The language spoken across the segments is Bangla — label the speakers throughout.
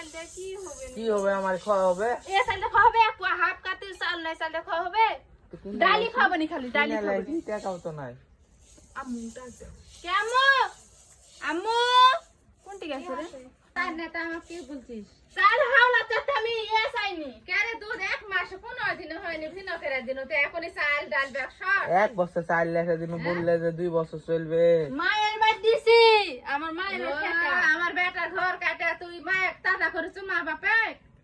Speaker 1: চালটা কি হবে
Speaker 2: কি হবে আমার খাওয়া হবে
Speaker 1: এ চালটা খাওয়া হবে এক হাফ কাতে চাল নাই চালটা খাওয়া হবে ডালি খাবো নি খালি ডালি খাবো নি
Speaker 2: টাকাও তো নাই
Speaker 1: আম্মু ডাক দাও কেমন আম্মু কোনটি গেছে রে
Speaker 3: তার নেতা আমাকে কি বলছিস
Speaker 1: চাল হাওলা তো আমি এ চাইনি
Speaker 3: কেরে দুধ 1 মাস 15 দিন হয়নি ভিন্ন করে দিন তো এখনই চাল ডাল ব্যবসা
Speaker 2: এক বছর চাল লেখা দিন বললে যে 2 বছর চলবে
Speaker 1: মায়ের বাদ দিছি আমার মায়ের খেতা
Speaker 3: আমার বেটা ঘর কাটা তুই মায়ের দাদা করেছ মা বাপে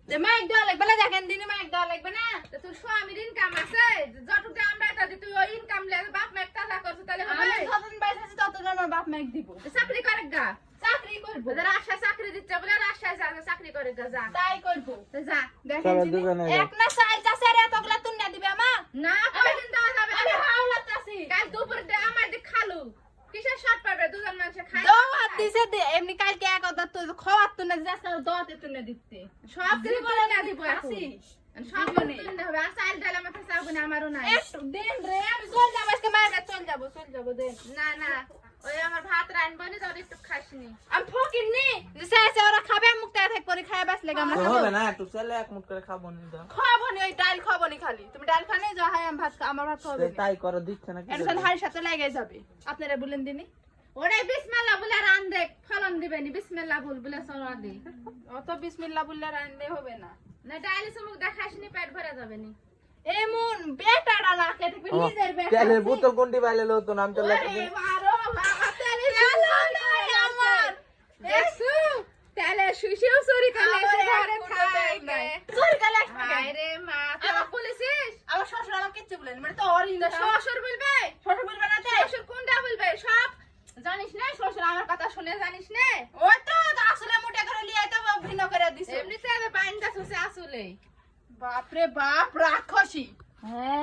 Speaker 1: যে মাইক দেওয়া লাগবে না দেখেন দিনে মাইক দেওয়া লাগবে না
Speaker 3: তো তোর স্বামীর ইনকাম আছে যতটা আমরা এটা তুই ওই ইনকাম লে বাপ মায়ের দাদা করছ তাহলে হবে
Speaker 1: আমি যতদিন বাইরে আছি ততদিন আমার বাপ মাইক দিব
Speaker 3: চাকরি করে গা
Speaker 1: চাকরি করবো
Speaker 3: ওদের আশা চাকরি দিচ্ছে বলে রাশায় যা চাকরি করে গা যা
Speaker 1: তাই করবো
Speaker 3: তো যা
Speaker 1: দেখেন
Speaker 2: চলো
Speaker 1: দিনে
Speaker 2: দুজনে
Speaker 1: এক না চাল চাষে আর এতগুলা তুন্না দিবে আমার
Speaker 3: না কয়দিন দেওয়া যাবে
Speaker 1: আমি হাওলা চাষি
Speaker 3: কাল দুপুরে দে আমার দি খালু কিসের শর্ট পাবে দুজন মানুষ খায়
Speaker 1: দাওয়াত দিছে দে এমনি কালকে এক অর্ডার তো খাওয়ার তুন্না যাচ্ছে দাওয়াতে তুন্না দিতে
Speaker 3: সব কিছু বলে না দিব
Speaker 1: আসি
Speaker 3: সব তুলতে হবে আর চাল ডাল আমার কাছে চাইবো না আমারও নাই
Speaker 1: একটু দেন রে আমি চল যাবো আজকে মায়ের কাছে চল যাবো দেন
Speaker 3: না না ওই আমার ভাত রানবো নি তোর একটু খাসনি
Speaker 1: আমি ফকির নি যে চাইছে ওরা খাবে মুখ টাকা থাক করে খায় বাস লাগে আমরা
Speaker 2: তো
Speaker 1: খাবো
Speaker 2: হবে না একটু ছেলে এক মুঠ করে খাবো নি তো
Speaker 1: খাবো নি ওই ডাল খাবো নি খালি তুমি ডাল খানে যা হয় আমি ভাত আমার ভাত খাবো
Speaker 2: তাই করে দিচ্ছে না কি
Speaker 1: এটা সাথে হাড়ির সাথে লাগে যাবে আপনারা বলেন দিনি
Speaker 3: ওরে বিসমিল্লাহ বলে রান দে ফলন দিবেনি বিসমিল্লাহ বলে সরা দে
Speaker 1: অত বিসমিল্লাহ বললে রান্না হবে না
Speaker 3: না ডাইলে সমুক দেখাসনি পেট ভরে যাবে নি
Speaker 1: এমন বেটাটা না খেতে পেলে নিজের বেটা
Speaker 2: তেলের বোতল কোনটি পাইলে লতো নাম তো লেখা দিন
Speaker 1: মারো বাবা তেলে চালো নাই আমার
Speaker 3: দেখছু তাহলে সুশিও চুরি করলে
Speaker 1: আমারে
Speaker 3: ঘরে
Speaker 1: খুঁজে দেয়
Speaker 3: থাকে
Speaker 1: নাই। চুরি করলে এক টাকা।
Speaker 3: হায় রে মা তোরা বলেছিস
Speaker 1: আমার শ্বশুর আমার কিচ্ছু বলেন মানে তো অরিন
Speaker 3: শ্বশুর বলবে
Speaker 1: শ্বশুর বলবে না তাই
Speaker 3: শ্বশুর কোনটা বলবে সব জানিস না শ্বশুর আমার কথা শুনে জানিস না
Speaker 1: ওই তো আসলে মোটা করে লিয়ে তো ভিন্ন করে দিছে
Speaker 3: এমনিতে বাইন্দা শুছে আসলে
Speaker 1: বাপ রে বাপ রাক্ষসী
Speaker 3: হ্যাঁ